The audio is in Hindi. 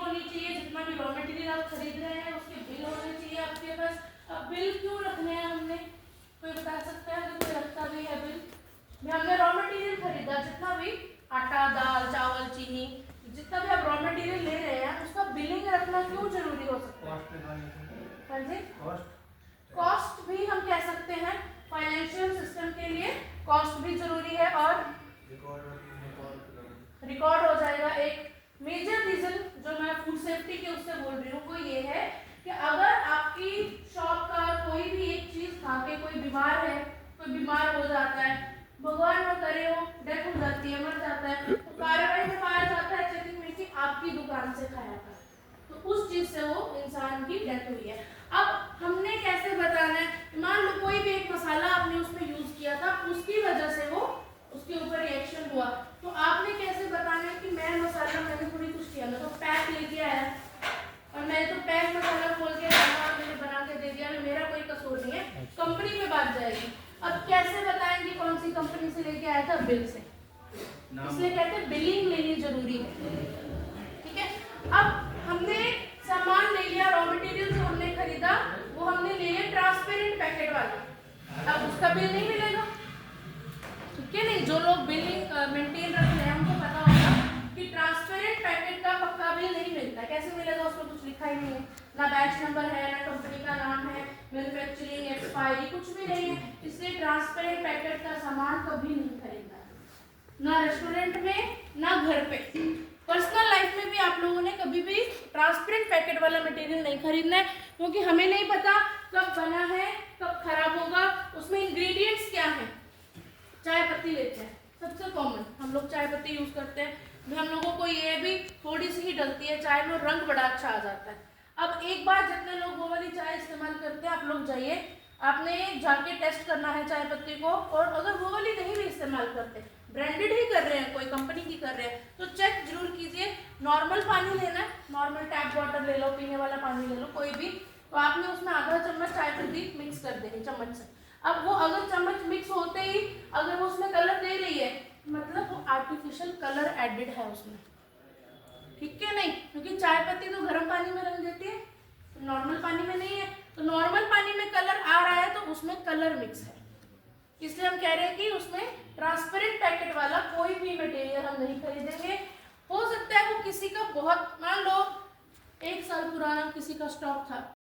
होनी चाहिए, जितना भी रॉ मटेरियल आप खरीद रहे हैं उसके बिल होने चाहिए आपके पास। अब बिल क्यों रखने हैं हमने, कोई बता सकता है? अगर कोई रखता भी है बिल, हमने रॉ मटेरियल खरीदा, जितना भी आटा, दाल, चावल, चीनी, जितना भी आप रॉ मटेरियल ले रहे हैं उसका बिलिंग रखना क्यों जरूरी हो सकता है? हाँ जी, कॉस्ट भी हम कह सकते हैं, फाइनेंशियल सिस्टम के लिए कॉस्ट भी जरूरी है और रिकॉर्ड हो जाएगा। एक मेजर रीजन जो मैं फूड सेफ्टी के उससे बोल रही हूँ वो ये है कि अगर आपकी शॉप का कोई भी एक चीज खा के कोई बीमार है, कोई बीमार हो जाता है, भगवान न करे हो डेथ हो जाती है, मर जाता है, तो कार्रवाई में पाया जाता है चेकिंग में कि आपकी दुकान से खाया था, तो उस चीज से वो इंसान की डेथ हुई है। अब हमने कैसे बताना है, मान लो कोई भी एक मसाला आपने उसमें यूज किया था, उसकी वजह से वो उसके ऊपर रिएक्शन हुआ, तो आपने कैसे बताना है कि मैं मसाला मैंने थोड़ी कुछ किया, मैं तो पैक लेके आया और मैंने तो पैक मसाला खोल के मैंने बना के दे दिया, मेरा कोई कसूर नहीं है, कंपनी में बात जाएगी। अब कैसे बताएंगे कौन सी कंपनी से लेके आया था? बिल से, इसलिए कहते हैं बिलिंग लेनी जरूरी है। ठीक है, अब हमने सामान ले लिया, रॉ मटेरियल जो हमने खरीदा वो हमने ले लिया ट्रांसपेरेंट पैकेट वाला, अब उसका बिल नहीं मिलेगा, ठीक है? नहीं, जो लोग बिलिंग मेंटेन रखते हैं उनको पता होगा कि ट्रांसपेरेंट पैकेट का पक्का बिल नहीं मिलता। कैसे मिलेगा? उसमें कुछ लिखा ही नहीं है, ना बैच नंबर है, ना कंपनी का नाम है, मैन्युफैक्चरिंग एक्सपायरी कुछ भी नहीं है, इसलिए ट्रांसपेरेंट पैकेट का सामान कभी नहीं खरीदना, ना रेस्टोरेंट में ना घर पे। पर्सनल लाइफ में भी आप लोगों ने कभी भी ट्रांसपेरेंट पैकेट वाला मटेरियल नहीं खरीदना है, क्योंकि हमें नहीं पता कब बना है, कब खराब होगा, उसमें इंग्रेडिएंट्स क्या है। चाय पत्ती लेते हैं, सबसे कॉमन हम लोग चाय पत्ती यूज करते हैं, हम लोगों को ये भी थोड़ी सी ही डलती है चाय में, रंग बड़ा अच्छा आ जाता है। अब एक बार जितने लोग वो वाली चाय इस्तेमाल करते हैं, आप लोग जाइए, आपने जाके टेस्ट करना है चाय पत्ती को, और अगर वो वाली नहीं भी इस्तेमाल करते, ब्रांडेड ही कर रहे हैं, कोई कंपनी की कर रहे हैं, तो चेक जरूर कीजिए। नॉर्मल पानी लेना है, नॉर्मल टैप वाटर ले लो, पीने वाला पानी ले लो कोई भी, तो आपने उसमें आधा चम्मच चाय पत्ती मिक्स कर देनी चम्मच से। अब वो अगर चम्मच मिक्स होते ही अगर वो उसमें कलर दे रही है, मतलब वो आर्टिफिशियल कलर एडेड है उसमें, ठीक है? नहीं, क्योंकि चाय पत्ती तो गर्म पानी में रंग देती है, नॉर्मल पानी में नहीं है, तो नॉर्मल पानी में कलर आ रहा है तो उसमें कलर मिक्स है, इसलिए हम कह रहे हैं कि उसमें ट्रांसपेरेंट पैकेट वाला कोई भी मटेरियल हम नहीं खरीदेंगे। हो सकता है वो किसी का बहुत, मान लो 1 साल पुराना किसी का स्टॉक था,